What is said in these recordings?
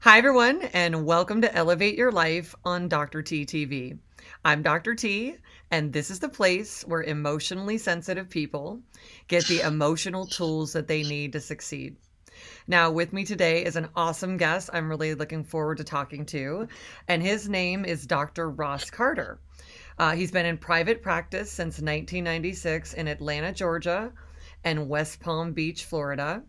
Hi, everyone, and welcome to Elevate Your Life on Dr. T TV. I'm Dr. T, and this is the place where emotionally sensitive people get the emotional tools that they need to succeed. Now, with me today is an awesome guest I'm really looking forward to talking to, and his name is Dr. Ross Carter. He's been in private practice since 1996 in Atlanta, Georgia, and West Palm Beach, Florida.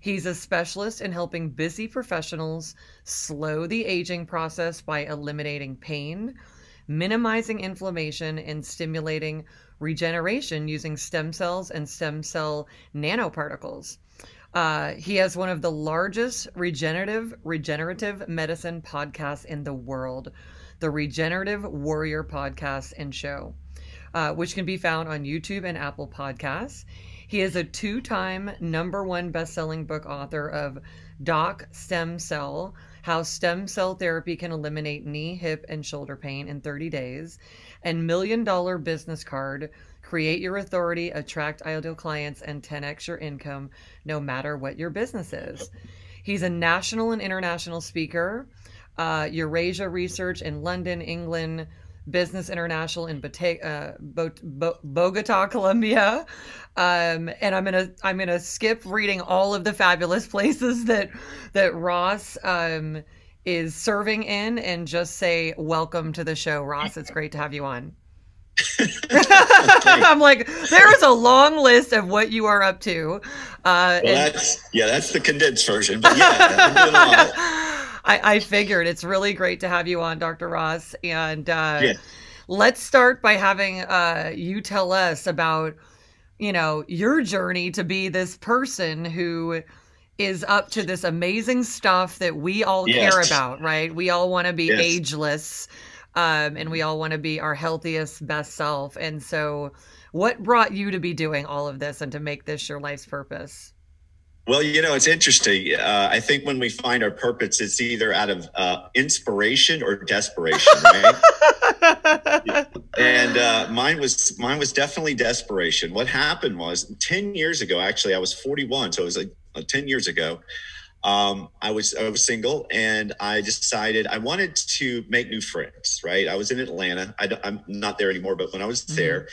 He's a specialist in helping busy professionals slow the aging process by eliminating pain, minimizing inflammation, and stimulating regeneration using stem cells and stem cell nanoparticles. He has one of the largest regenerative medicine podcasts in the world, the Regenerative Warrior Podcast and Show, which can be found on YouTube and Apple Podcasts. He is a two-time #1 best-selling book author of Doc Stem Cell, How Stem Cell Therapy Can Eliminate Knee, Hip, and Shoulder Pain in 30 Days, and $1 Million Business Card, Create Your Authority, Attract Ideal Clients, and 10x Your Income, no matter what your business is. He's a national and international speaker, Eurasia Research in London, England, Business International in Bogota, Colombia, and I'm gonna skip reading all of the fabulous places that Ross is serving in, and just say welcome to the show, Ross. It's great to have you on. I'm like, there is a long list of what you are up to. Well, that's the condensed version, but yeah, I'm doing a lot. I figured it's really great to have you on, Dr. Ross. And let's start by having you tell us about, your journey to be this person who is up to this amazing stuff that we all care about, right? We all want to be ageless, and we all want to be our healthiest, best self. And so what brought you to be doing all of this and to make this your life's purpose? Well, it's interesting. I think when we find our purpose, it's either out of inspiration or desperation, right? And mine was definitely desperation. What happened was 10 years ago, actually, I was 41. So it was like 10 years ago. I was single, and I decided I wanted to make new friends, right? I was in Atlanta. I'm not there anymore, but when I was there,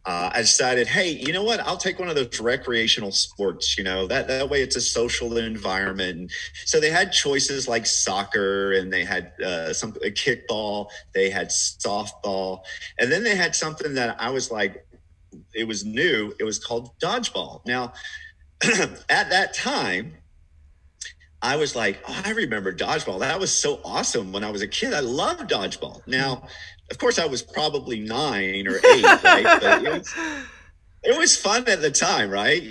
I decided, hey, you know what? I'll take one of those recreational sports, that way it's a social environment. And so they had choices like soccer, and they had a kickball, they had softball. And then they had something that I was like, it was new. It was called dodgeball. Now, at that time, I was like, oh, I remember dodgeball. That was so awesome when I was a kid. I loved dodgeball. Now, of course, I was probably 9 or 8, right? But it was fun at the time, right?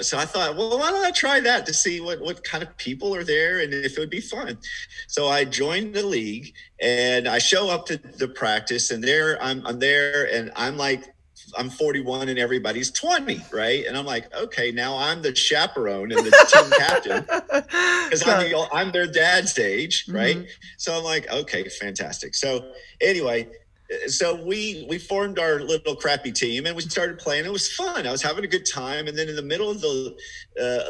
So I thought, well, why don't I try that to see what kind of people are there and if it would be fun. So I joined the league, and I show up to the practice, and I'm there, and I'm 41 and everybody's 20, right? And I'm like, okay, now I'm the chaperone and the team captain because I'm their dad's age, right? So I'm like, okay, fantastic. So anyway, so we formed our little crappy team, and we started playing. It was fun. I was having a good time. And then in the middle of the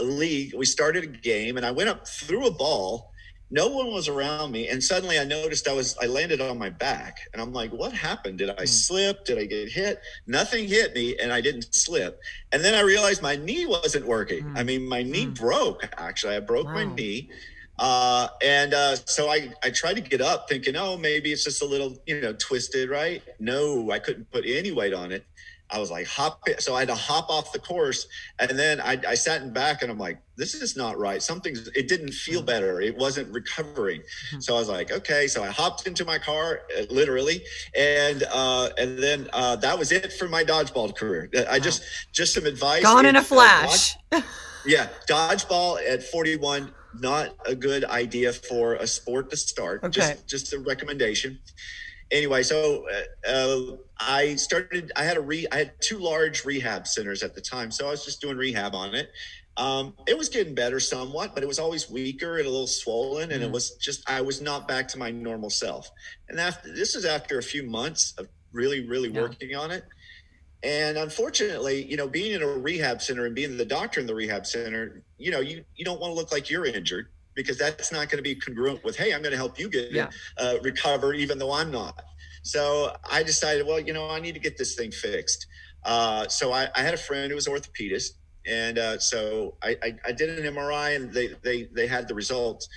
league, we started a game, and I went up through a ball. No one was around me, and suddenly I noticed I landed on my back, and I'm like, what happened? Did I slip? Did I get hit? Nothing hit me, and I didn't slip. And then I realized my knee wasn't working. I mean, my knee broke, actually. I broke my knee. So I tried to get up thinking, oh, maybe it's just a little, twisted, right? No, I couldn't put any weight on it. I was like, so I had to hop off the course. And then I sat in back, and I'm like, this is not right. It didn't feel better. It wasn't recovering. So I was like, okay. So I hopped into my car, literally. And then that was it for my dodgeball career. I just some advice. Gone in a flash. Dodgeball at 41, not a good idea for a sport to start. Okay. Just a recommendation. Anyway, so I had 2 large rehab centers at the time. So I was just doing rehab on it. It was getting better somewhat, but it was always weaker and a little swollen. And it was I was not back to my normal self. And this was after a few months of really, really working on it. And unfortunately, being in a rehab center and being the doctor in the rehab center, you don't want to look like you're injured. because that's not going to be congruent with, hey, I'm going to help you get Yeah. recover, even though I'm not. So I decided, well, I need to get this thing fixed. So I had a friend who was an orthopedist. And so I did an MRI, and they had the results.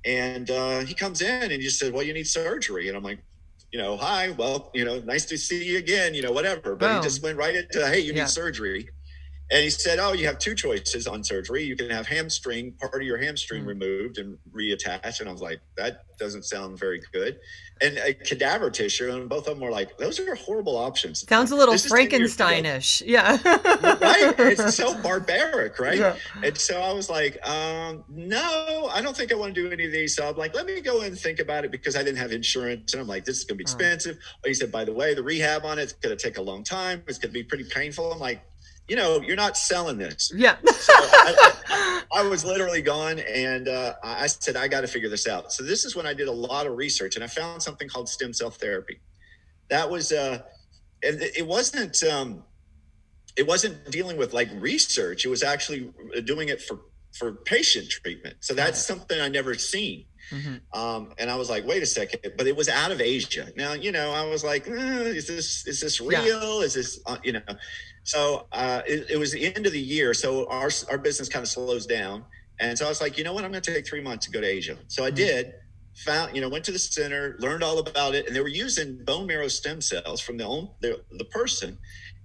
And he comes in and just said, well, you need surgery. And I'm like, hi, well, nice to see you again, whatever. But he just went right into, hey, you need surgery. And he said, oh, you have two choices on surgery. You can have part of your hamstring removed and reattached. And I was like, that doesn't sound very good. And a cadaver tissue. And both of them were like, those are horrible options. Sounds a little Frankensteinish. Yeah. Right. It's so barbaric. Right. Yeah. And so I was like, no, I don't think I want to do any of these. So I'm like, let me go and think about it, because I didn't have insurance. And I'm like, this is going to be expensive. He said, by the way, the rehab on it's going to take a long time. It's going to be pretty painful. I'm like, you're not selling this. Yeah. So I was literally gone, and I said, I got to figure this out. So this is when I did a lot of research, and I found something called stem cell therapy. That was, and it wasn't dealing with like research. It was actually doing it for patient treatment. So that's something I never seen. Mm-hmm. And I was like, wait a second, but it was out of Asia. Now, I was like, is this real? Yeah. Is this, So it was the end of the year. So our business kind of slows down. And so I was like, I'm going to take 3 months to go to Asia. So I did, went to the center, learned all about it. And they were using bone marrow stem cells from the person.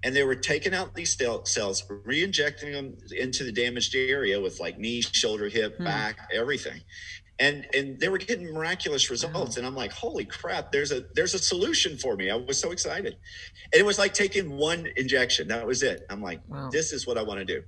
And they were taking out these cells, re-injecting them into the damaged area with like knee, shoulder, hip, back, everything. And they were getting miraculous results. And I'm like, holy crap, there's a solution for me. I was so excited. And it was like taking one injection. That was it. I'm like, This is what I want to do.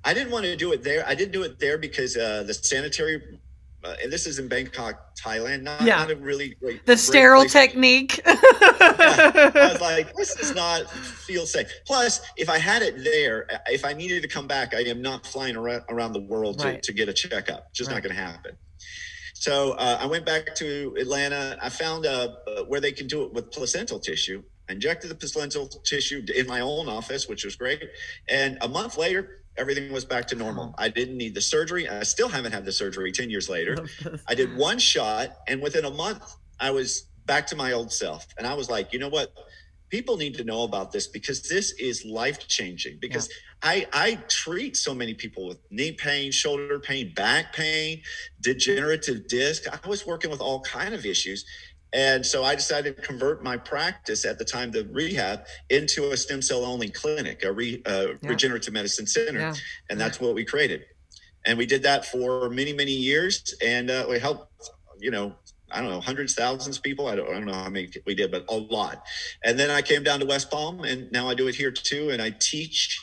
I didn't want to do it there. I didn't do it there because the sanitary, and this is in Bangkok, Thailand, not a really great sterile technique. I was like, this does not feel safe. Plus, if I had it there, if I needed to come back, I am not flying around the world to get a checkup. It's just not going to happen. So I went back to Atlanta. I found where they can do it with placental tissue. I injected the placental tissue in my own office, which was great. And a month later, everything was back to normal. I didn't need the surgery. I still haven't had the surgery 10 years later. I did one shot, and within a month, I was back to my old self. And I was like, you know what? People need to know about this, because this is life-changing. Because I treat so many people with knee pain, shoulder pain, back pain, degenerative disc. I was working with all kinds of issues. And so I decided to convert my practice at the time, the rehab, into a stem cell only clinic, a regenerative medicine center. Yeah. And that's what we created. And we did that for many, many years. And we helped, I don't know, hundreds, thousands of people. I don't know how many we did, but a lot. And then I came down to West Palm, and now I do it here too. And I teach.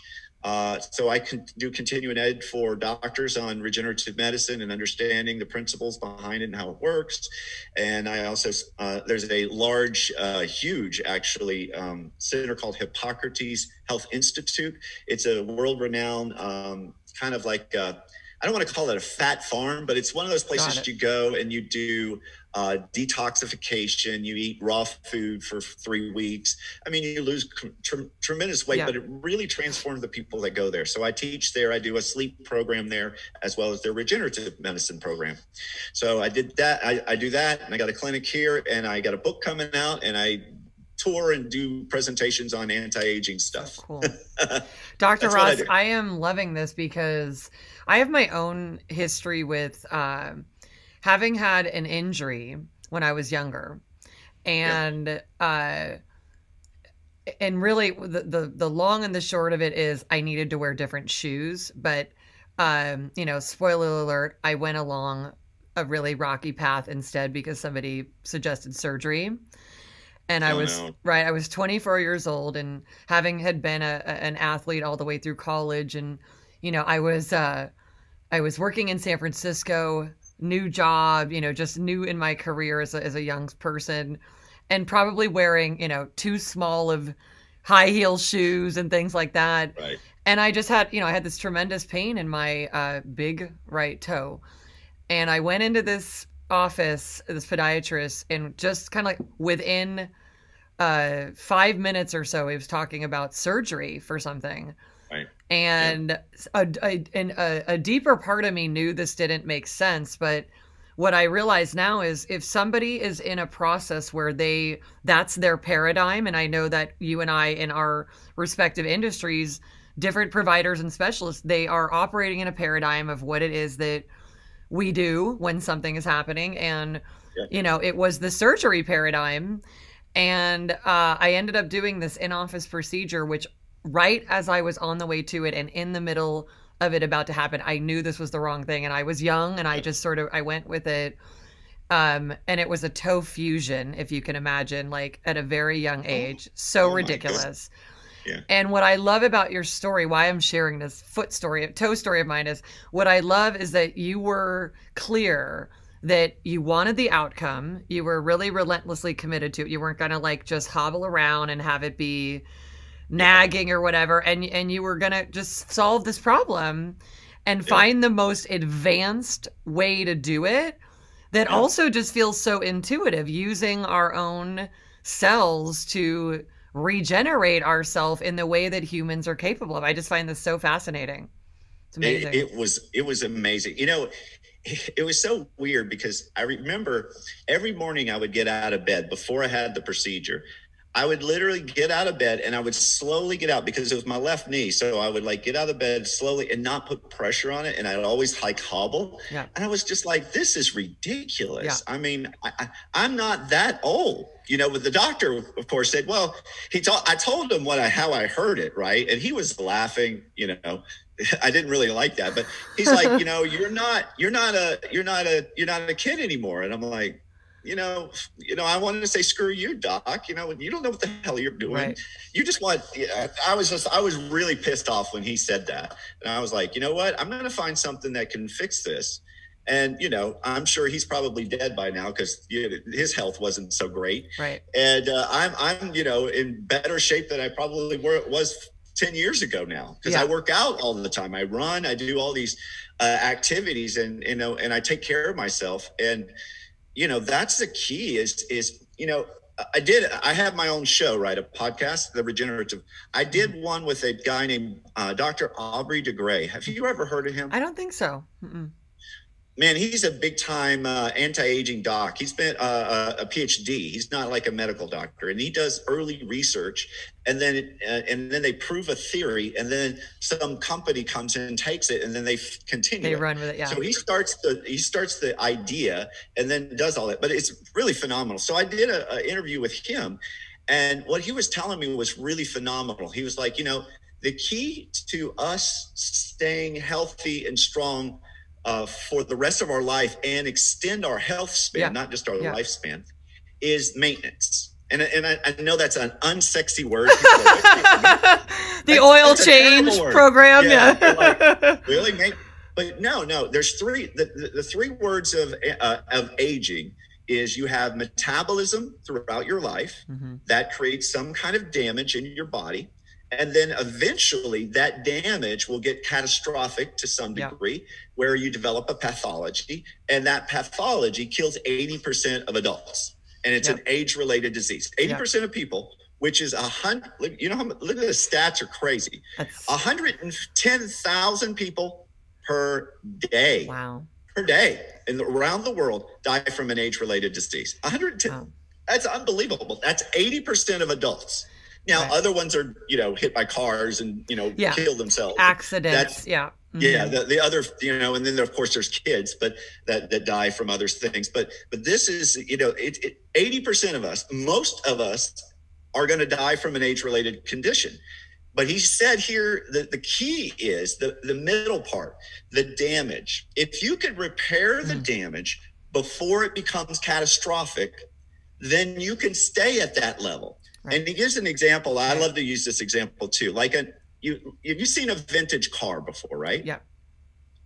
So I can do continuing ed for doctors on regenerative medicine and understanding the principles behind it and how it works. And I also, there's a large, huge, actually, center called Hippocrates Health Institute. It's a world-renowned, kind of like, I don't want to call it a fat farm, but it's one of those places you go and you do detoxification. You eat raw food for 3 weeks. I mean, you lose tremendous weight, but it really transforms the people that go there. So I teach there. I do a sleep program there, as well as their regenerative medicine program. So I did that. I do that, and I got a clinic here, and I got a book coming out, and I tour and do presentations on anti-aging stuff. So cool. Dr. Ross, I am loving this because I have my own history with having had an injury when I was younger. And and really the long and the short of it is I needed to wear different shoes. But, spoiler alert, I went along a really rocky path instead because somebody suggested surgery. And I was 24 years old, and had been an athlete all the way through college. And, I was working in San Francisco, new job, just new in my career as a young person, and probably wearing, too small of high heel shoes and things like that. Right. And I just had, I had this tremendous pain in my big right toe. And I went into this office, this podiatrist, and just kind of like within 5 minutes or so, he was talking about surgery for something. Right. And a deeper part of me knew this didn't make sense, but what I realize now is if somebody is in a process where that's their paradigm, and I know that you and I in our respective industries, different providers and specialists, they are operating in a paradigm of what it is that we do when something is happening. And, it was the surgery paradigm. And I ended up doing this in-office procedure, which right as I was on the way to it and in the middle of it about to happen, I knew this was the wrong thing. And I was young and I just I went with it. And it was a toe fusion, if you can imagine, like at a very young age. So ridiculous. Yeah. And what I love about your story, why I'm sharing this toe story of mine, is what I love is that you were clear that you wanted the outcome. You were really relentlessly committed to it. You weren't going to like just hobble around and have it be nagging or whatever. And you were going to just solve this problem and find the most advanced way to do it that also just feels so intuitive, using our own cells to regenerate ourselves in the way that humans are capable of. I just find this so fascinating. It's amazing. It was amazing. It was so weird because I remember every morning I would get out of bed before I had the procedure. I would literally get out of bed and I would slowly get out because it was my left knee. So I would like get out of bed slowly and not put pressure on it. And I'd always like hobble. Yeah. And I was just like, this is ridiculous. Yeah. I mean, I'm not that old, but the doctor, of course, said, well, I told him how I heard it. Right. And he was laughing, I didn't really like that, but he's like, you're not a kid anymore. And I'm like, I wanted to say, screw you, doc. You don't know what the hell you're doing. Right. You just want, I was really pissed off when he said that. And I was like, you know what? I'm going to find something that can fix this. And, I'm sure he's probably dead by now because his health wasn't so great. Right. And I'm in better shape than I probably was 10 years ago now because I work out all the time. I run, I do all these activities and I take care of myself. And, that's the key is, I have my own show, right? A podcast, The Regenerative. I did one with a guy named Dr. Aubrey de Grey. Have you ever heard of him? I don't think so. Mm-mm. Man, he's a big time anti-aging doc. He's been a PhD. He's not like a medical doctor, and he does early research, and then they prove a theory, and then some company comes in and takes it, and then they continue. They run with it. Yeah. So he starts the idea, and then does all that. But it's really phenomenal. So I did an interview with him, and what he was telling me was really phenomenal. He was like, the key to us staying healthy and strong for the rest of our life and extend our health span, not just our lifespan, is maintenance. And I know that's an unsexy word. The oil change program. Like, really? But no, there's three. The three words of aging is you have metabolism throughout your life that creates some kind of damage in your body. And then eventually that damage will get catastrophic to some degree where you develop a pathology, and that pathology kills 80% of adults. And it's an age-related disease. 80% of people, which is 100, look at the stats are crazy. 110,000 people per day. Wow. Per day around the world die from an age-related disease. 110. Wow. That's unbelievable. That's 80% of adults. Now, other ones are, hit by cars and, kill themselves. Accidents. Yeah, the other, and then of course there's kids, but that die from other things. But this is, 80% of us, most of us are going to die from an age-related condition. But he said here that the key is the middle part, the damage. If you could repair the damage before it becomes catastrophic, then you can stay at that level. Right. And he gives an example. I love to use this example too. Like you've seen a vintage car before, right? Yeah.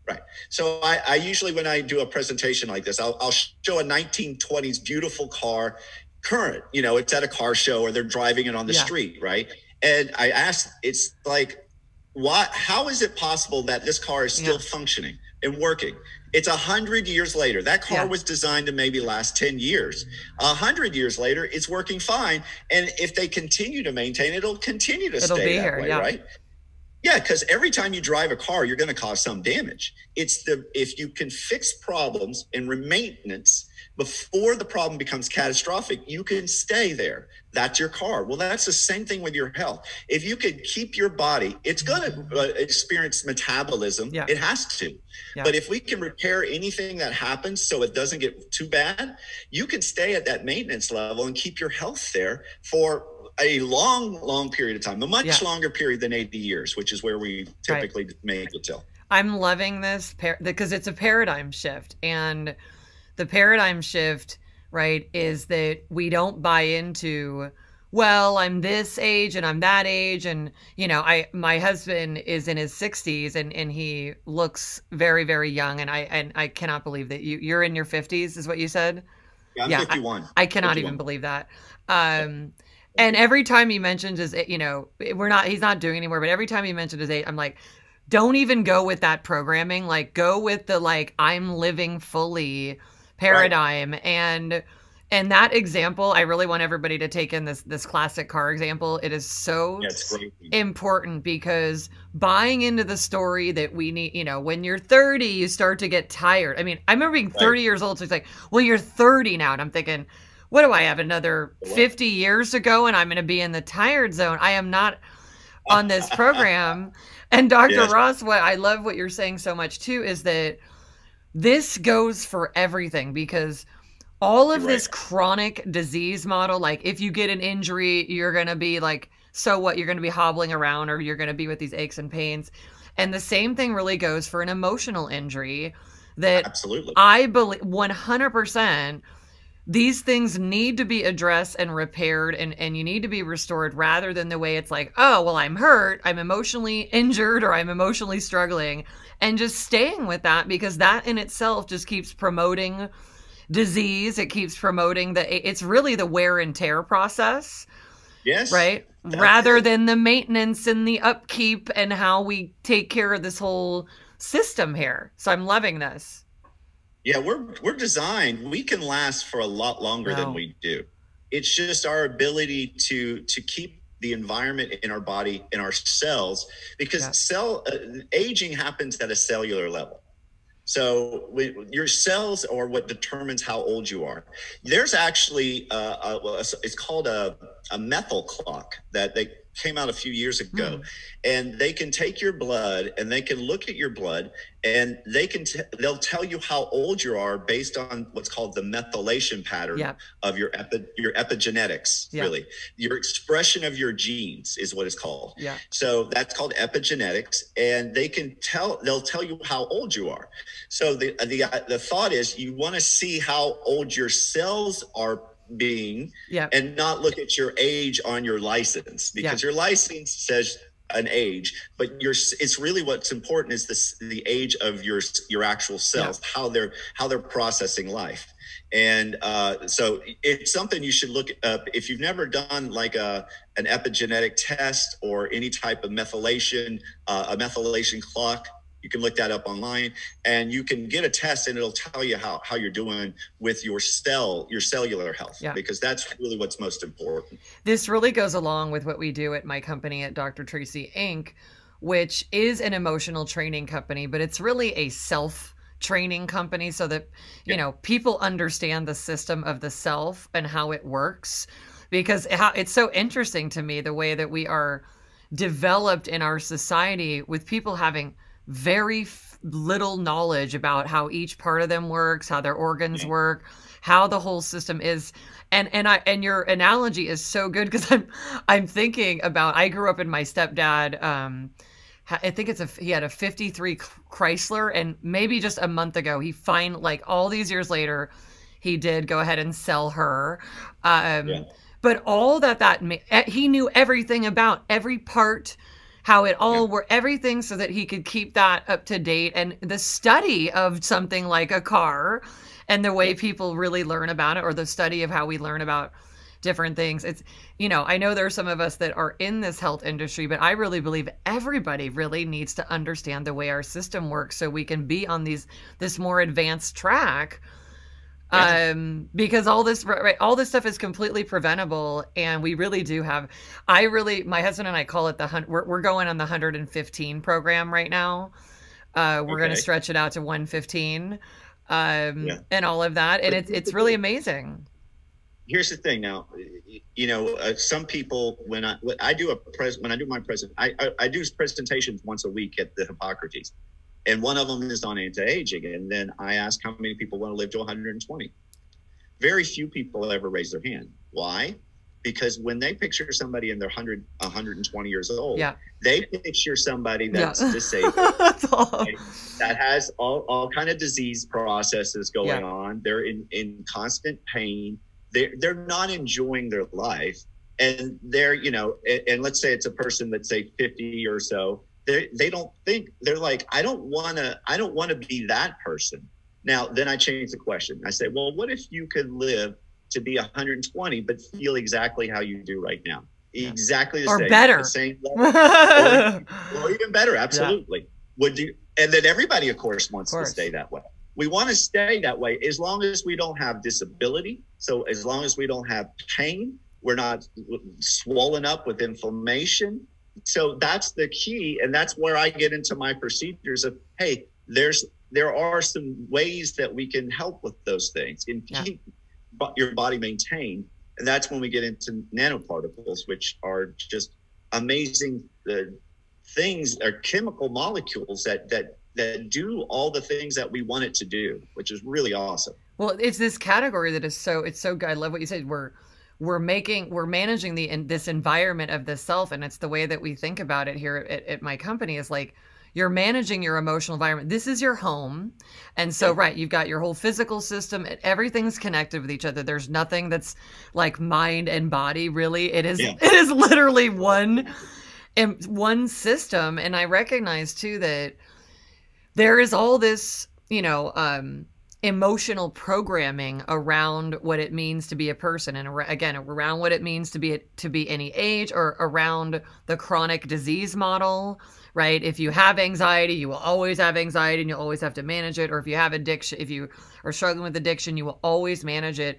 Right. So I usually, when I do a presentation like this, I'll show a 1920s beautiful car, current, it's at a car show or they're driving it on the street. Right. And I asked, it's like, how is it possible that this car is still functioning and working? It's 100 years later. That car was designed to maybe last 10 years. 100 years later, it's working fine. And if they continue to maintain it, it'll continue to stay that way, right? Yeah, because every time you drive a car, you're going to cause some damage. If you can fix problems and maintenance before the problem becomes catastrophic, you can stay there. That's your car. Well, that's the same thing with your health. If you could keep your body, it's going to experience metabolism. Yeah. It has to. Yeah. But if we can repair anything that happens so it doesn't get too bad, you can stay at that maintenance level and keep your health there for a long period of time, a much longer period than 80 years, which is where we typically make it till. I'm loving this because it's a paradigm shift. And the paradigm shift, right, is that we don't buy into, well, I'm this age and I'm that age. And, you know, my husband is in his 60s and he looks very, very young. And I cannot believe that you're in your 50s is what you said. Yeah, I'm 51. I cannot 51. Even believe that. And every time he mentions his, you know, he's not doing anymore, but every time he mentioned his age, I'm like, don't even go with that programming. Like, go with the, like, I'm living fully paradigm. Right. And that example, I really want everybody to take in this classic car example. It is so important because buying into the story that we need, you know, when you're 30, you start to get tired. I mean, I remember being 30 years old. So it's like, well, you're 30 now. And I'm thinking, what do I have, another 50 years to go and I'm going to be in the tired zone? I am not on this program. And Dr. Ross, what I love what you're saying so much too, is that this goes for everything, because all of this chronic disease model, like if you get an injury, you're going to be like, so what? You're going to be hobbling around or you're going to be with these aches and pains. And the same thing really goes for an emotional injury that absolutely, I believe 100%. These things need to be addressed and repaired and you need to be restored, rather than the way it's like, oh, well, I'm hurt, I'm emotionally injured, or I'm emotionally struggling, and just staying with that, because that in itself just keeps promoting disease. It keeps promoting it's really the wear and tear process. Yes. Right. Rather than the maintenance and the upkeep and how we take care of this whole system here. So I'm loving this. Yeah, we're designed. We can last for a lot longer than we do. It's just our ability to keep the environment in our body, in our cells, because aging happens at a cellular level. So your cells are what determines how old you are. There's actually it's called a methyl clock that they came out a few years ago, and they can take your blood and they can look at your blood and they'll tell you how old you are based on what's called the methylation pattern of your epigenetics. Really, your expression of your genes is what it's called. So that's called epigenetics, and they'll tell you how old you are. So the thought is, you want to see how old your cells are being, and not look at your age on your license, because your license says an age, but it's really what's important is the age of your actual cells, how they're processing life. And so it's something you should look up if you've never done like an epigenetic test or any type of methylation, a methylation clock. You can look that up online, and you can get a test and it'll tell you how you're doing with your cellular health, because that's really what's most important. This really goes along with what we do at my company at Dr. Tracy Inc., which is an emotional training company, but it's really a self-training company, so that, you know, people understand the system of the self and how it works, because it's so interesting to me the way that we are developed in our society, with people having very little knowledge about how each part of them works, how their organs work, how the whole system is. And your analogy is so good, because I'm thinking about, I grew up in my stepdad. I think he had a 53 Chrysler, and maybe just a month ago, like all these years later, he did go ahead and sell her. But all he knew everything about every part, how it all were, everything, so that he could keep that up to date. And the study of something like a car and the way people really learn about it, or the study of how we learn about different things. It's, you know, I know there are some of us that are in this health industry, but I really believe everybody really needs to understand the way our system works, so we can be on this more advanced track Yeah. Because all this, right, all this stuff is completely preventable, and we really do have. My husband and I call it we're going on the 115 program right now. We're going to Okay. stretch it out to 115, Yeah. and all of that, and But it's really amazing. here's the thing now, some people, when I do my present, I do presentations once a week at the Hippocrates, and one of them is on anti-aging, and then I ask how many people want to live to 120. Very few people ever raise their hand. Why? Because when they picture somebody in their 120 years old, Yeah. they picture somebody that's Yeah. disabled, That's all. right? That has all kind of disease processes going on. They're in constant pain. They're not enjoying their life, and and let's say it's a person that's say 50 or so. They don't think, they're like, I don't want to be that person. Now, then I change the question. I say, well, what if you could live to be 120, but feel exactly how you do right now? Exactly the Or same. better. The same level, or even better. Absolutely. Yeah. Would you? And then everybody, of course, wants to stay that way. We want to stay that way as long as we don't have disability. So as long as we don't have pain, we're not swollen up with inflammation. So that's the key. And that's where I get into my procedures of, hey, there are some ways that we can help with those things and keep your body maintained. And that's when we get into nanoparticles, which are just amazing things, are chemical molecules that do all the things that we want it to do, which is really awesome. Well, it's this category that is it's so good. I love what you said. We're managing this environment of the self, and it's the way that we think about it here at my company is like, you're managing your emotional environment. This is your home. And so, right, you've got your whole physical system. Everything's connected with each other. There's nothing that's like mind and body, really. It is literally one system. And I recognize, too, that there is all this, emotional programming around what it means to be a person, and again, around what it means to be any age, or around the chronic disease model, right? If you have anxiety, you will always have anxiety and you'll always have to manage it. Or if you have addiction, if you are struggling with addiction, you will always manage it.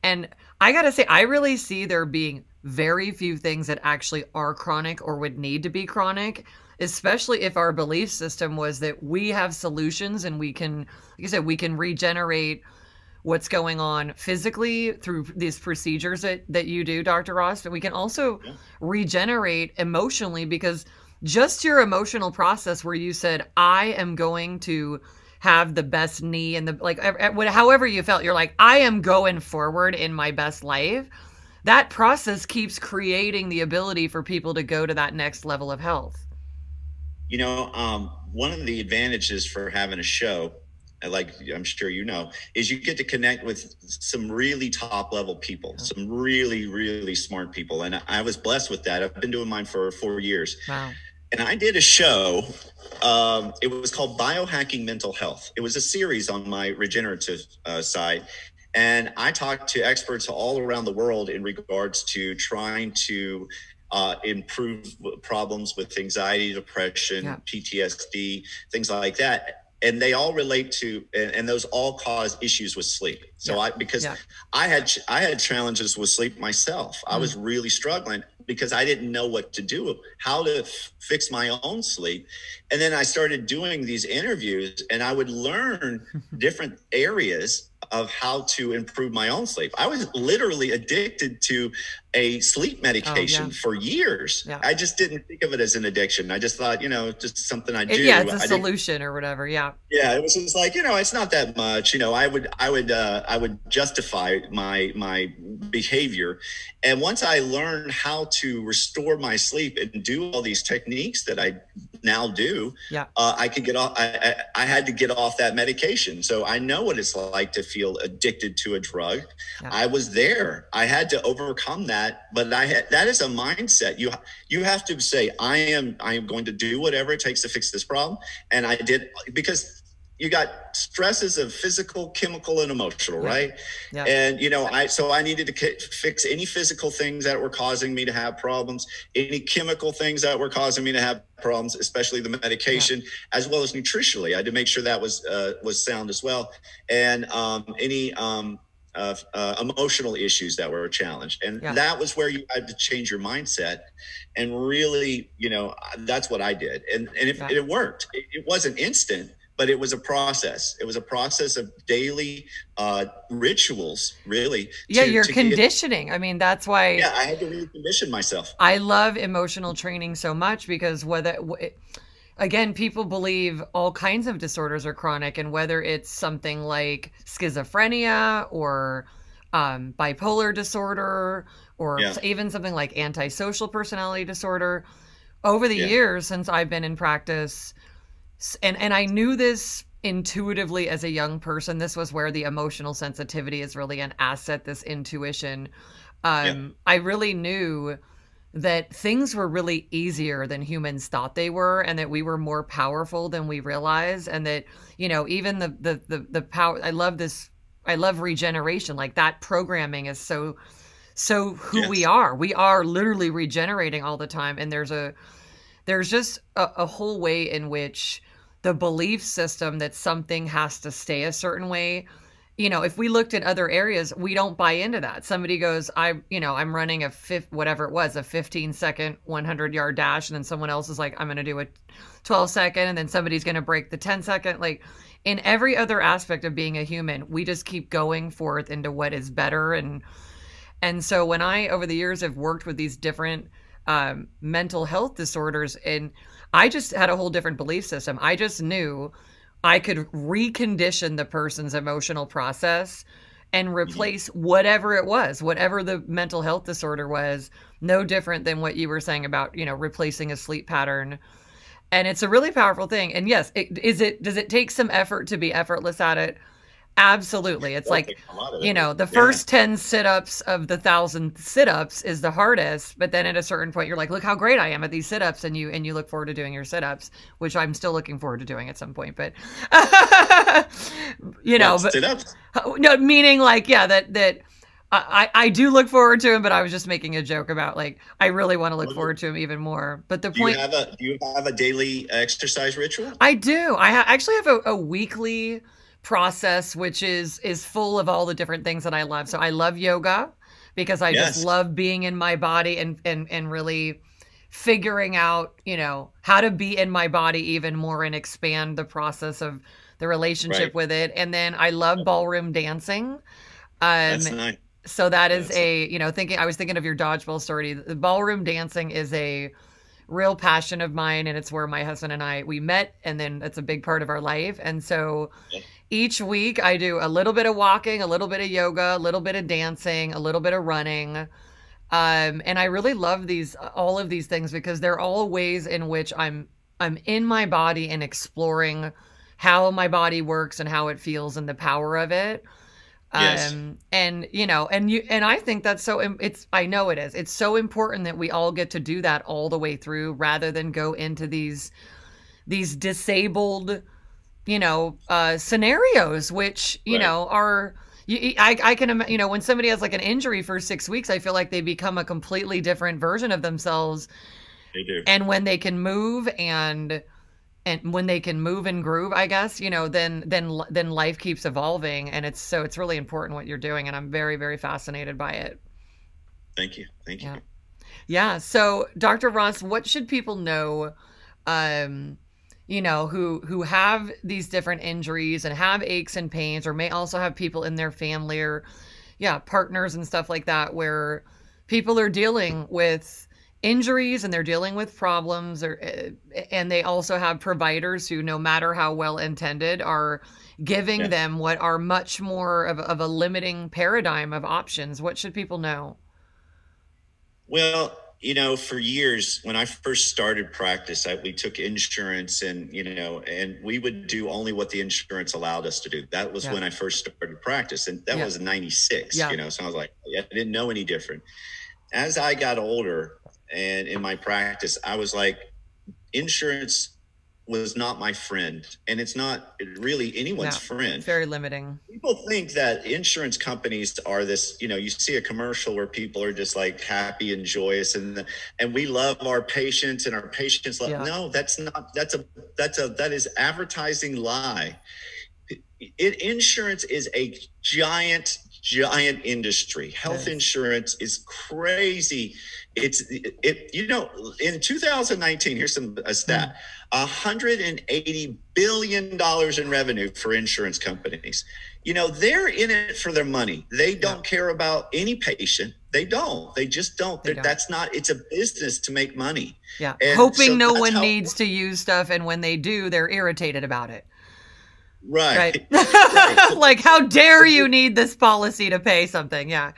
And I gotta say, I really see there being very few things that actually are chronic or would need to be chronic, especially if our belief system was that we have solutions and we can, like I said, we can regenerate what's going on physically through these procedures that you do, Dr. Ross, but we can also regenerate emotionally, because just your emotional process where you said, I am going to have the best knee, and however you felt, you're like, I am going forward in my best life. That process keeps creating the ability for people to go to that next level of health. One of the advantages for having a show, like I'm sure you know, is you get to connect with some really top level people, some really, really smart people. And I was blessed with that. I've been doing mine for 4 years. Wow. And I did a show. It was called Biohacking Mental Health. It was a series on my regenerative side. And I talked to experts all around the world in regards to trying to improve problems with anxiety, depression, PTSD, things like that. And they all relate to, and those all cause issues with sleep. So I had challenges with sleep myself. I was really struggling because I didn't know what to do, how to fix my own sleep. And then I started doing these interviews, and I would learn different areas of how to improve my own sleep. I was literally addicted to a sleep medication for years. Yeah. I just didn't think of it as an addiction. I just thought, just something I do. Yeah, it's a solution or whatever. Yeah. Yeah, it was just like, it's not that much. I would justify my behavior. And once I learned how to restore my sleep and do all these techniques that I now do, I could get off. I had to get off that medication. So I know what it's like to feel addicted to a drug. Yeah. I was there. I had to overcome that, but that is a mindset. You have to say, I am going to do whatever it takes to fix this problem. And I did, because you got stresses of physical, chemical, and emotional, Yeah. right? Yeah. And I needed to fix any physical things that were causing me to have problems, any chemical things that were causing me to have problems, especially the Yeah. medication, as well as nutritionally. I had to make sure that was sound as well, and any emotional issues that were a challenge. And Yeah. that was where you had to change your mindset. And really, that's what I did. And Yeah. it worked. It wasn't instant, but it was a process. It was a process of daily rituals, really. Yeah, you're To get. conditioning. I mean, that's why Yeah, I had to recondition myself. I love emotional training so much, because again, people believe all kinds of disorders are chronic, and whether it's something like schizophrenia or bipolar disorder, or Yeah. even something like antisocial personality disorder, over the Yeah. years since I've been in practice, and I knew this intuitively as a young person, this was where the emotional sensitivity is really an asset, this intuition. Yeah. I really knew that things were really easier than humans thought they were, and that we were more powerful than we realized, and that, even the power, I love regeneration. Like, that programming is so who Yes. we are. We are literally regenerating all the time, and there's just a whole way in which the belief system that something has to stay a certain way. If we looked at other areas, we don't buy into that. Somebody goes, I'm running whatever it was, a 15-second 100-yard dash. And then someone else is like, I'm going to do a 12-second. And then somebody's going to break the 10-second. Like, in every other aspect of being a human, we just keep going forth into what is better. And so when I, over the years, have worked with these different mental health disorders, and I just had a whole different belief system. I just knew I could recondition the person's emotional process and replace whatever it was, whatever the mental health disorder was, no different than what you were saying about, replacing a sleep pattern. And it's a really powerful thing. And yes, does it take some effort to be effortless at it? Absolutely. It's like, the first 10 sit-ups of the 1,000 sit-ups is the hardest, but then at a certain point you're like, look how great I am at these sit-ups, and you look forward to doing your sit-ups, which I'm still looking forward to doing at some point, but Sit-ups. no, meaning like, yeah, that I do look forward to him, but I was just making a joke about, like, I really want to look forward to him even more. But the point, Do you have a daily exercise ritual? I do. Actually have a weekly process, which is full of all the different things that I love. So I love yoga, because I just love being in my body and really figuring out, how to be in my body even more and expand the process of the relationship with it. And then I love ballroom dancing. That's nice. So that is I was thinking of your dodgeball story. The ballroom dancing is a real passion of mine, and it's where my husband and we met, and then it's a big part of our life. And so each week I do a little bit of walking, a little bit of yoga, a little bit of dancing, a little bit of running. And I really love all of these things, because they're all ways in which I'm in my body and exploring how my body works and how it feels and the power of it. And I think that's I know it is. It's so important that we all get to do that all the way through, rather than go into these disabled, scenarios, which, are, I can imagine, when somebody has like an injury for 6 weeks, I feel like they become a completely different version of themselves. They do. And when they can move and when they can move and groove, I guess, then life keeps evolving. And it's really important what you're doing. And I'm very, very fascinated by it. Thank you. Thank you. Yeah. So Dr. Ross, what should people know, who have these different injuries and have aches and pains, or may also have people in their family or partners and stuff like that, where people are dealing with injuries and they're dealing with problems, and they also have providers who, no matter how well intended, are giving them what are much more of a limiting paradigm of options. What should people know? Well, for years when I first started practice, we took insurance, and we would do only what the insurance allowed us to do. That was when I first started practice, and that was in 96, so I was like, I didn't know any different. As I got older and in my practice, I was like, insurance was not my friend, and it's not really anyone's No, friend. it's very limiting. People think that insurance companies are this, you see a commercial where people are just like happy and joyous, and we love our patients, and our patients love. Yeah. No, that is advertising lie. Insurance is a giant industry. Health insurance is crazy. In 2019, here's a stat: $180 billion in revenue for insurance companies. They're in it for their money. They don't care about any patient. They just don't. That's not, it's a business to make money. Yeah. And hoping no one needs to use stuff. And when they do, they're irritated about it. Right. Like, how dare you need this policy to pay something? Yeah.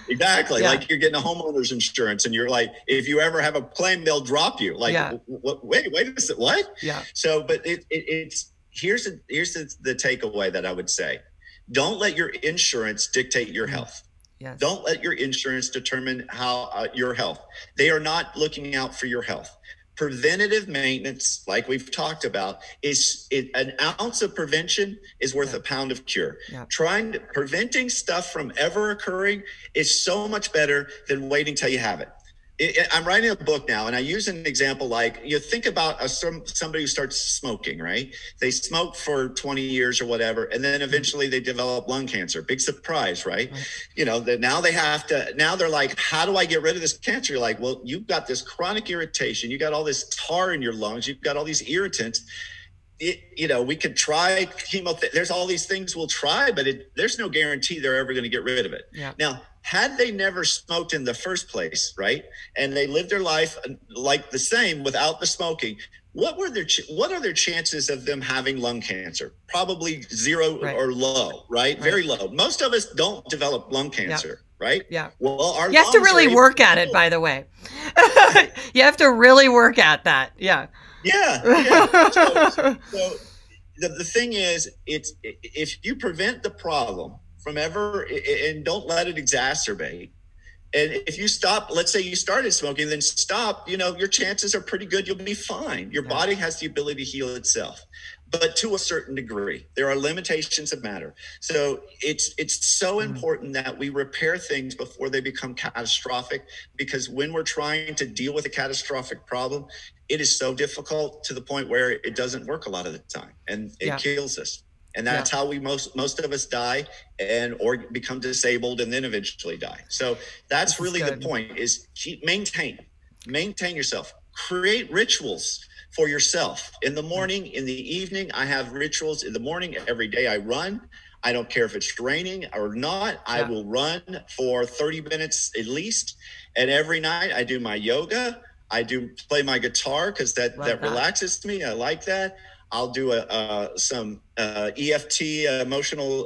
Exactly. Yeah. Like you're getting a homeowner's insurance and you're like, if you ever have a claim, they'll drop you. Like, wait a second, what? Yeah. So, but here's the takeaway that I would say. Don't let your insurance dictate your health. Yes. Don't let your insurance determine how your health. They are not looking out for your health. Preventative maintenance, like we've talked about, an ounce of prevention is worth a pound of cure. Yeah. Preventing stuff from ever occurring is so much better than waiting till you have it. I'm writing a book now, and I use an example like, you think about somebody who starts smoking, right? They smoke for 20 years or whatever, and then eventually they develop lung cancer. Big surprise, right? Now they're like, how do I get rid of this cancer? You're like, well, you've got this chronic irritation. You got all this tar in your lungs. You've got all these irritants. We could try chemotherapy. There's all these things we'll try, but there's no guarantee they're ever going to get rid of it. Yeah. Now, had they never smoked in the first place, right, and they lived their life like the same without the smoking, what are their chances of them having lung cancer? Probably zero or low, right? Very low. Most of us don't develop lung cancer. Yeah. Right? Yeah. Well, you have to really work at it, by the way. You have to really work at that. Yeah. Yeah. So the thing is, if you prevent the problem from ever, and don't let it exacerbate. And if you stop, let's say you started smoking, then stop, your chances are pretty good. You'll be fine. Your body has the ability to heal itself, but to a certain degree. There are limitations that matter. So it's so important that we repair things before they become catastrophic, because when we're trying to deal with a catastrophic problem, it is so difficult to the point where it doesn't work a lot of the time, and it kills us. And that's how we most of us die or become disabled and then eventually die. So that's really the point, is maintain yourself. Create rituals for yourself. In the morning, in the evening, I have rituals. In the morning, every day I run. I don't care if it's raining or not. I will run for 30 minutes at least. And every night I do my yoga. I do play my guitar because that relaxes me. I like that. I'll do some EFT, emotional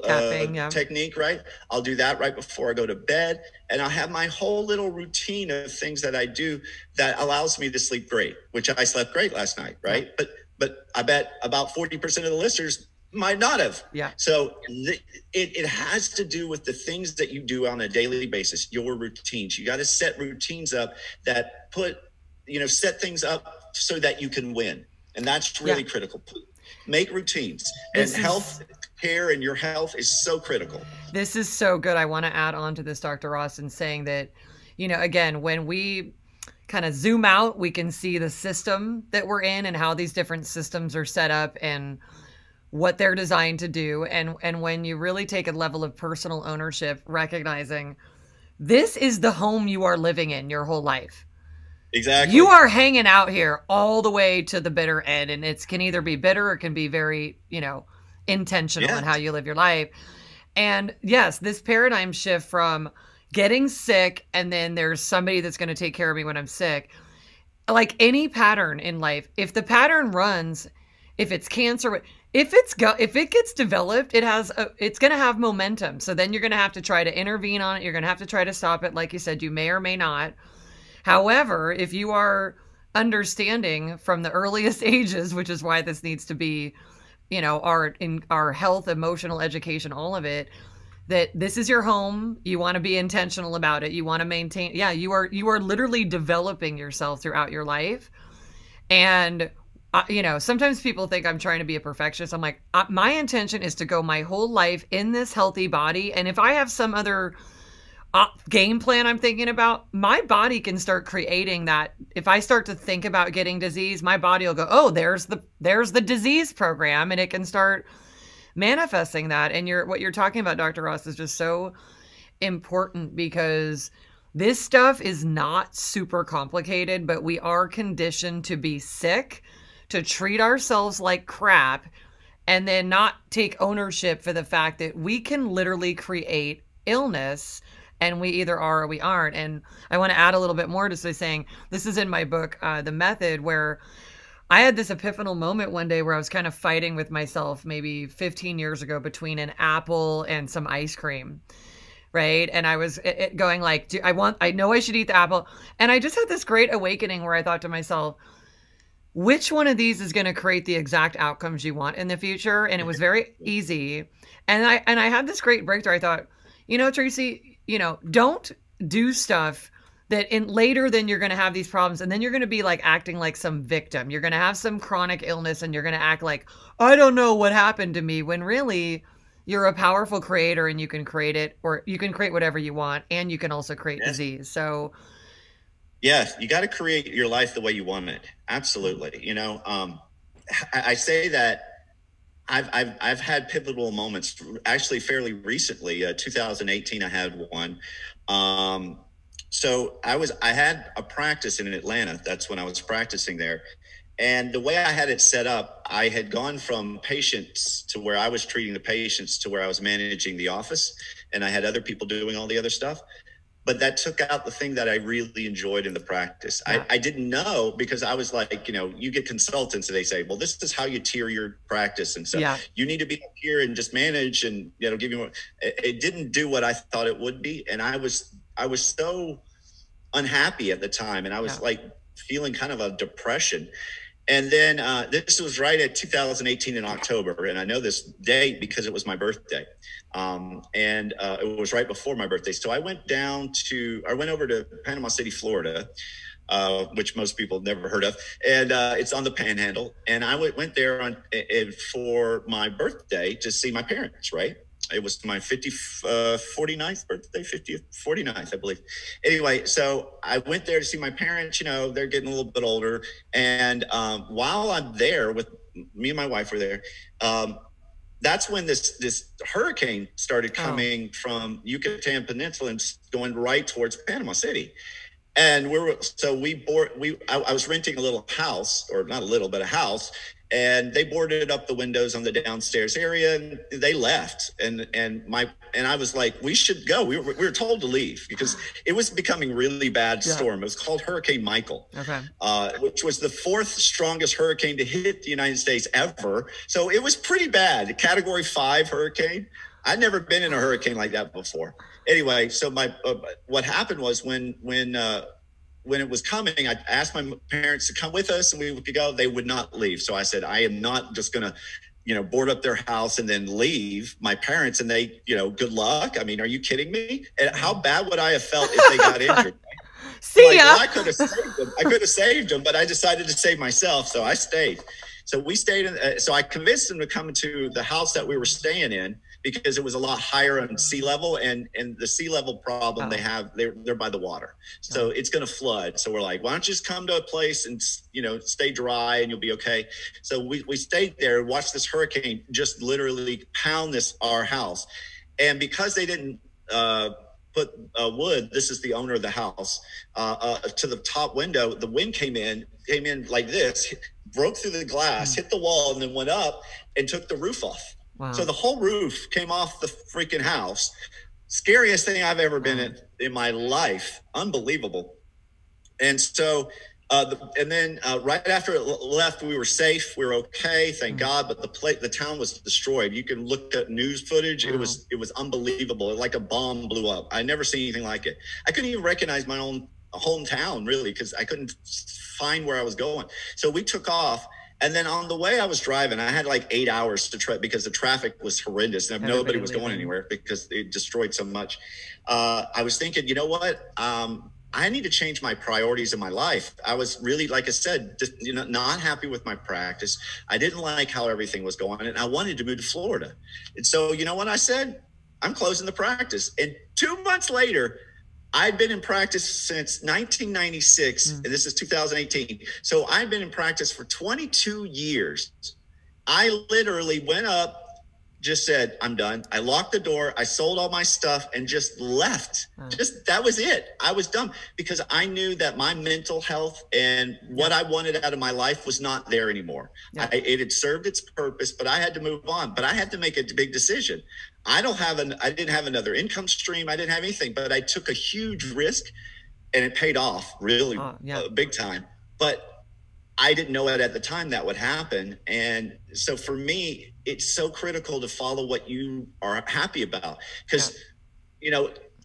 technique, right? I'll do that right before I go to bed. And I'll have my whole little routine of things that I do that allows me to sleep great, which I slept great last night, right? Yeah. But I bet about 40% of the listeners might not have. Yeah. So it has to do with the things that you do on a daily basis, your routines. You got to set routines up that set things up so that you can win. And that's really critical. Make routines. And health care and your health is so critical. This is so good. I want to add on to this, Dr. Ross, and saying that, again, when we kind of zoom out, we can see the system that we're in and how these different systems are set up and what they're designed to do. And when you really take a level of personal ownership, recognizing this is the home you are living in your whole life. Exactly. You are hanging out here all the way to the bitter end, and it can either be bitter or it can be very, intentional in how you live your life. And yes, this paradigm shift from getting sick and then there's somebody that's going to take care of me when I'm sick, like any pattern in life, if the pattern runs, if it's cancer, if it gets developed, it's going to have momentum. So then you're going to have to try to intervene on it. You're going to have to try to stop it. Like you said, you may or may not. However, if you are understanding from the earliest ages, which is why this needs to be, our health, emotional education, all of it, that this is your home. You want to be intentional about it. You want to maintain. Yeah, you are literally developing yourself throughout your life. And sometimes people think I'm trying to be a perfectionist. I'm like, my intention is to go my whole life in this healthy body. And if I have some other game plan I'm thinking about, my body can start creating that. If I start to think about getting disease, my body will go, oh, there's the disease program, and it can start manifesting that. And what you're talking about, Dr. Ross, is just so important, because this stuff is not super complicated, but we are conditioned to be sick, to treat ourselves like crap, and then not take ownership for the fact that we can literally create illness, and we either are or we aren't. And I want to add a little bit more to saying, this is in my book, The Method, where I had this epiphanal moment one day where I was kind of fighting with myself maybe 15 years ago between an apple and some ice cream. Right. And I was going like, I know I should eat the apple. And I just had this great awakening where I thought to myself, which one of these is going to create the exact outcomes you want in the future? And it was very easy. And I had this great breakthrough. I thought, Tracy, don't do stuff that later then you're going to have these problems, and then you're going to be like acting like some victim. You're going to have some chronic illness and you're going to act like, I don't know what happened to me, when really you're a powerful creator and you can create it, or you can create whatever you want, and you can also create disease. So yeah, you got to create your life the way you want it. Absolutely. I say that I've had pivotal moments, actually fairly recently. 2018, I had one. So I had a practice in Atlanta. That's when I was practicing there. And the way I had it set up, I had gone from patients to where I was treating the patients to where I was managing the office, and I had other people doing all the other stuff. But that took out the thing that I really enjoyed in the practice. Yeah. I didn't know, because I was like, you get consultants and they say, well, this is how you tier your practice. And so you need to be up here and just manage and, give you more. It didn't do what I thought it would be. And I was so unhappy at the time. And I was like feeling kind of a depression. And then this was right at 2018 in October. And I know this date because it was my birthday. It was right before my birthday. So I went over to Panama City, Florida, which most people have never heard of. And it's on the Panhandle. And I went there for my birthday to see my parents, right? It was my 49th birthday, 50th, 49th, I believe. Anyway, so I went there to see my parents. They're getting a little bit older. And while I'm there, with me and my wife were there, that's when this hurricane started coming from Yucatan Peninsula and going right towards Panama City. And I was renting a little house, or not a little, but a house. And they boarded up the windows on the downstairs area, and they left. And I was like, we should go. We were told to leave because it was becoming really bad storm. It was called Hurricane Michael, which was the fourth strongest hurricane to hit the United States ever. So it was pretty bad. A Category 5 hurricane. I'd never been in a hurricane like that before. Anyway, so what happened was when it was coming, I asked my parents to come with us and we could go. They would not leave. So I said, I am not just going to, board up their house and then leave my parents. And they, good luck. I mean, are you kidding me? And how bad would I have felt if they got injured? See ya. Well, I could have saved them. But I decided to save myself. So I stayed. So we stayed so I convinced them to come to the house that we were staying in, because it was a lot higher on sea level, and the sea level problem they have, they're by the water. So it's going to flood. So we're like, why don't you just come to a place and, stay dry and you'll be okay. So we stayed there, watched this hurricane just literally pound our house. And because they didn't put wood, this is the owner of the house, to the top window, the wind came in like this, broke through the glass, hit the wall, and then went up and took the roof off. Wow. So the whole roof came off the freaking house. Scariest thing I've ever been in my life. Unbelievable. And so, right after it left, we were safe. We were okay, thank God. But the town was destroyed. You can look at news footage. It was unbelievable. Like a bomb blew up. I never seen anything like it. I couldn't even recognize my own hometown, really, because I couldn't find where I was going. So we took off. And then on the way I was driving, I had like 8 hours to try because the traffic was horrendous and nobody was going anywhere because it destroyed so much. I was thinking, you know what? I need to change my priorities in my life. I was really, like I said, just, not happy with my practice. I didn't like how everything was going, and I wanted to move to Florida. And so, what I said? I'm closing the practice. And 2 months later, I'd been in practice since 1996, and this is 2018. So I've been in practice for 22 years. I literally went up, just said, I'm done. I locked the door. I sold all my stuff and just left. That was it. I was done because I knew that my mental health and what I wanted out of my life was not there anymore. It had served its purpose, but I had to move on. But I had to make a big decision. I didn't have another income stream. I didn't have anything, but I took a huge risk and it paid off really big time. But I didn't know it at the time that would happen. And so for me, it's so critical to follow what you are happy about. Because,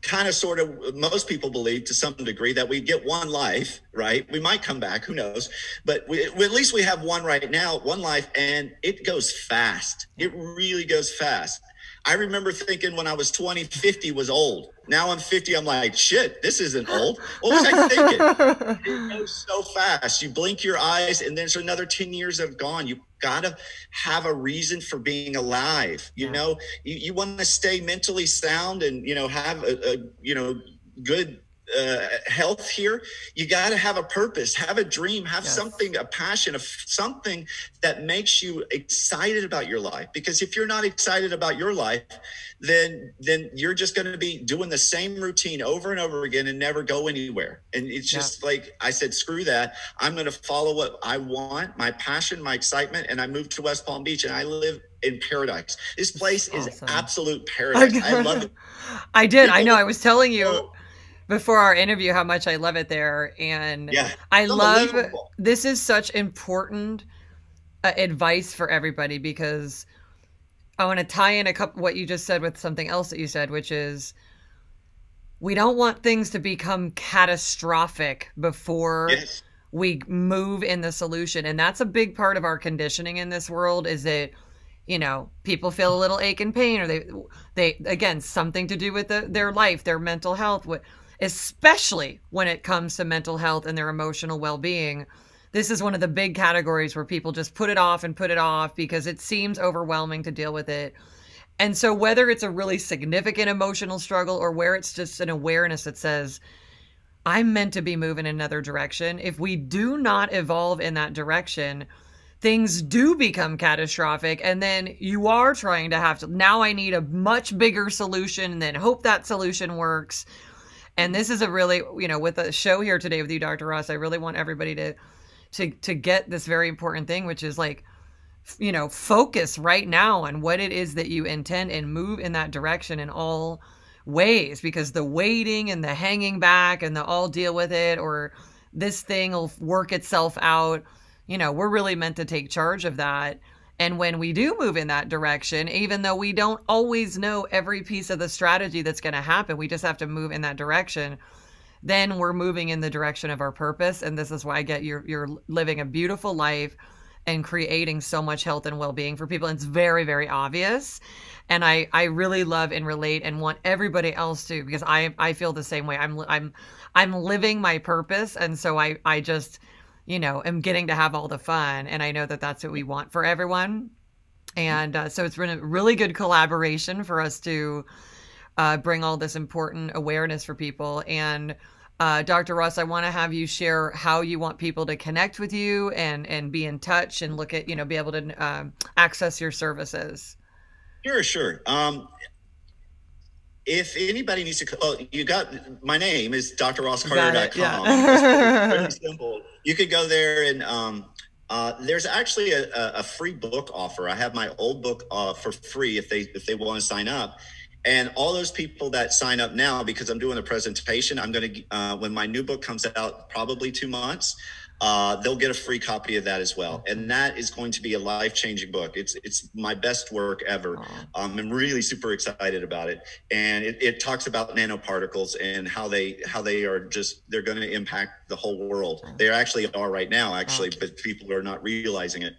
kind of sort of most people believe to some degree that we get one life, right? We might come back, who knows? But at least we have one right now, one life, and it goes fast. It really goes fast. I remember thinking when I was 20, 50 was old. Now I'm 50. I'm like, shit, this isn't old. What was I thinking? It goes so fast. You blink your eyes and then another 10 years have gone. You got to have a reason for being alive. You want to stay mentally sound and, have a good health here. You got to have a purpose, have a dream, have something, a passion, of something that makes you excited about your life. Because if you're not excited about your life, then you're just going to be doing the same routine over and over again and never go anywhere. And it's just like I said, screw that. I'm going to follow what I want, my passion, my excitement. And I moved to West Palm Beach and I live in paradise. This place is absolute paradise. I love it. I did. I know. I was telling you before our interview how much I love it there. And I love, this is such important advice for everybody, because I want to tie in a couple what you just said with something else that you said, which is we don't want things to become catastrophic before we move in the solution. And that's a big part of our conditioning in this world, is that, people feel a little ache and pain, or they again, something to do with their life, their mental health, especially when it comes to mental health and their emotional well-being. This is one of the big categories where people just put it off because it seems overwhelming to deal with it. And so whether it's a really significant emotional struggle or where it's just an awareness that says, I'm meant to be moving in another direction, if we do not evolve in that direction, things do become catastrophic. And then you are trying to now I need a much bigger solution and then hope that solution works. And this is a really, with the show here today with you, Dr. Ross, I really want everybody to get this very important thing, which is like, focus right now on what it is that you intend and move in that direction in all ways, because the waiting and the hanging back and the I'll deal with it, or this thing will work itself out, we're really meant to take charge of that. And when we do move in that direction, even though we don't always know every piece of the strategy that's going to happen, we just have to move in that direction. Then we're moving in the direction of our purpose. And this is why I get you're living a beautiful life and creating so much health and well-being for people. And it's very, very obvious. And I really love and relate and want everybody else to, because I feel the same way. I'm living my purpose. And so I just, am getting to have all the fun. And I know that that's what we want for everyone. And so it's been a really good collaboration for us to bring all this important awareness for people. And Dr. Ross, I want to have you share how you want people to connect with you and be in touch and look at, be able to access your services. Sure. If anybody needs to, you got, my name is drrosscarter.com. It's pretty simple. You could go there and there's actually a free book offer. I have my old book for free if they want to sign up. And all those people that sign up now, because I'm doing a presentation, I'm going to, when my new book comes out, probably 2 months, they'll get a free copy of that as well. And that is going to be a life-changing book. It's my best work ever. I'm really super excited about it. And it talks about nanoparticles and how they are they're going to impact the whole world. They actually are right now, but people are not realizing it.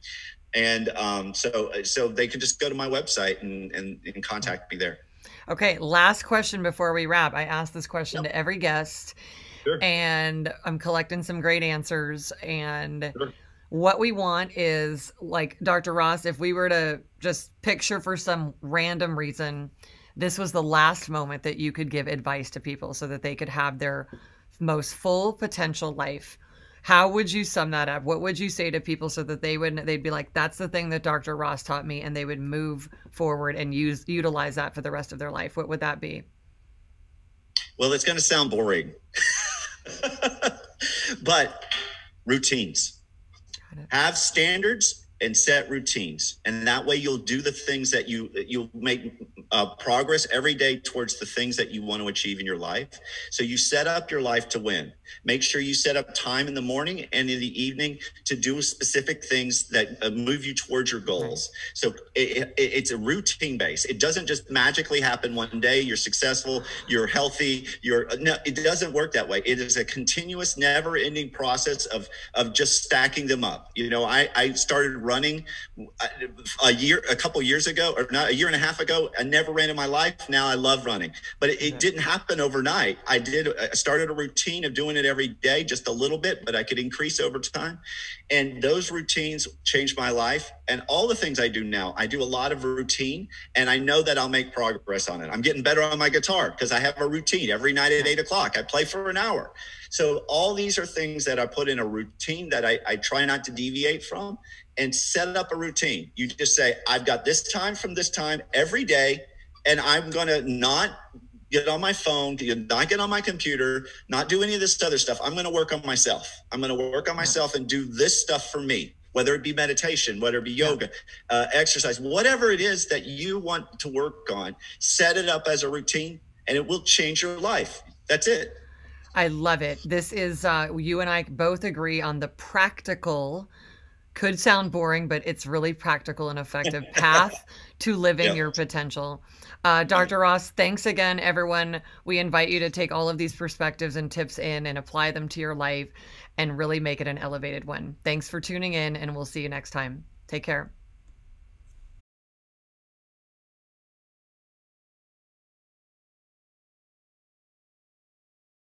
And so they can just go to my website and contact me there. Okay, last question before we wrap. I ask this question to every guest. Sure. and I'm collecting some great answers. And Sure. what we want is, like Dr. Ross, if we were to just picture for some random reason, this was the last moment that you could give advice to people so that they could have their most full potential life. How would you sum that up? What would you say to people so that they'd be like, that's the thing that Dr. Ross taught me, and they would move forward and utilize that for the rest of their life? What would that be? Well, it's going to sound boring, but routines. Have standards and set routines, and that way you'll do the things that you'll make progress every day towards the things that you want to achieve in your life. So you set up your life to win. Make sure you set up time in the morning and in the evening to do specific things that move you towards your goals. So it's a routine base. It doesn't just magically happen one day. You're successful, you're healthy, no, it doesn't work that way. It is a continuous, never-ending process of just stacking them up. You know, I started running a couple years ago, or not, a year and a half ago. I never ran in my life. Now I love running, but it didn't happen overnight. I started a routine of doing it every day, just a little bit, but I could increase over time. And those routines changed my life. And all the things I do now, I do a lot of routine, and I know that I'll make progress on it. I'm getting better on my guitar because I have a routine every night at 8 o'clock. I play for an hour. So all these are things that I put in a routine that I try not to deviate from, and set up a routine. You just say, I've got this time from this time every day, and I'm going to not get on my phone, not get on my computer, not do any of this other stuff. I'm going to work on myself. I'm going to work on myself and do this stuff for me, whether it be meditation, whether it be yoga, exercise, whatever it is that you want to work on, set it up as a routine, and it will change your life. That's it. I love it. This is, you and I both agree on the practical, could sound boring, but it's really practical and effective path to living your potential. Dr. Ross, thanks again, everyone. We invite you to take all of these perspectives and tips in and apply them to your life and really make it an elevated one. Thanks for tuning in, and we'll see you next time. Take care.